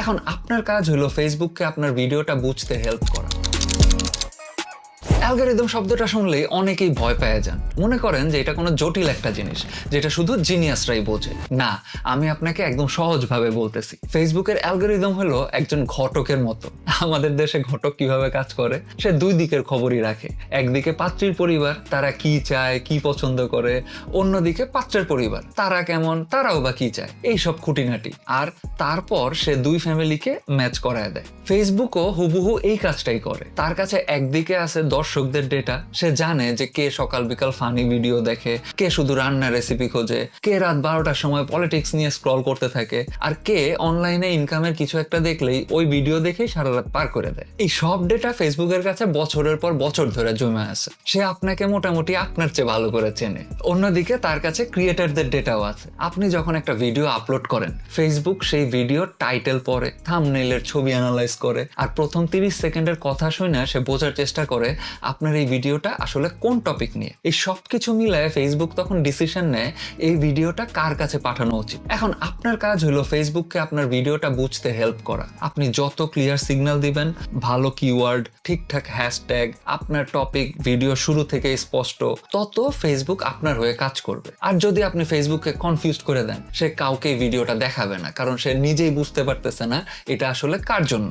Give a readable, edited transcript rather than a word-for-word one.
এখন আপনার কাজ হলো ফেসবুককে আপনার ভিডিওটা বুঝতে হেল্প করা। অ্যালগরিদম শব্দটা শুনলেই অনেকেই ভয় পেয়ে যান, মনে করেন যে এটা কোনো জটিল একটা জিনিস যেটা শুধু জিনিয়াসরাই বোঝে। না, আমি আপনাকে একদম সহজভাবে বলতেছি। ফেসবুকের অ্যালগরিদম হলো একজন ঘটকের মতো। আমাদের দেশে ঘটক কিভাবে কাজ করে, সে দুই দিকের খবরই রাখে। একদিকে পাত্রীর পরিবার, তারা কি চায়, কি পছন্দ করে, অন্যদিকে পাত্রের পরিবার, তারা কেমন, তারাও বা কি চায়, এইসব খুঁটিনাটি। আর তারপর সে দুই ফ্যামিলিকে ম্যাচ করায় দেয়। ফেসবুকও হুবহু এই কাজটাই করে। তার কাছে একদিকে আছে দর্শকদের ডেটা, সে জানে যে কে সকাল বিকাল ফানি ভিডিও দেখে, কে শুধু রান্নার রেসিপি খোঁজে, কে রাত 12টার সময় পলিটিক্স নিয়ে স্ক্রল করতে থাকে, আর কে অনলাইনে ইনকামের কিছু একটা দেখলেই ওই ভিডিও দেখেই সারা রাত পার করে দেয়। এই সব ডেটা ফেসবুকের কাছে বছরের পর বছর ধরে জমে আছে। সে আপনাকে মোটামুটি আপনার চেয়ে ভালো করে চেনে। অন্যদিকে তার কাছে ক্রিয়েটরদের ডেটাও আছে। আপনি যখন একটা ভিডিও আপলোড করেন, ফেসবুক সেই ভিডিওর টাইটেল পড়ে, থাম্বনেইলের ছবি অ্যানালাইজ করে, আর প্রথম 30 সেকেন্ডের কথা শুনে সে বোঝার চেষ্টা করে আপনার এই ভিডিওটা আসলে কোন টপিক নিয়ে। এই সব কিছু মিলায় ফেসবুক তখন ডিসিশন নেয় এই ভিডিওটা কার কাছে পাঠানো উচিত। এখন আপনার কাজ হলো ফেসবুককে আপনার ভিডিওটা বুঝতে হেল্প করা। আপনি যত ক্লিয়ার সিগন্যাল দিবেন, ভালো কিওয়ার্ড, ঠিকঠাক হ্যাশট্যাগ, আপনার টপিক ভিডিও শুরু থেকে স্পষ্ট, তত ফেসবুক আপনার হয়ে কাজ করবে। আর যদি আপনি ফেসবুককে কনফিউজ করে দেন, সে কাউকে ভিডিওটা দেখাবে না, কারণ সে নিজেই বুঝতে পারতেছে না এটা আসলে কার জন্য।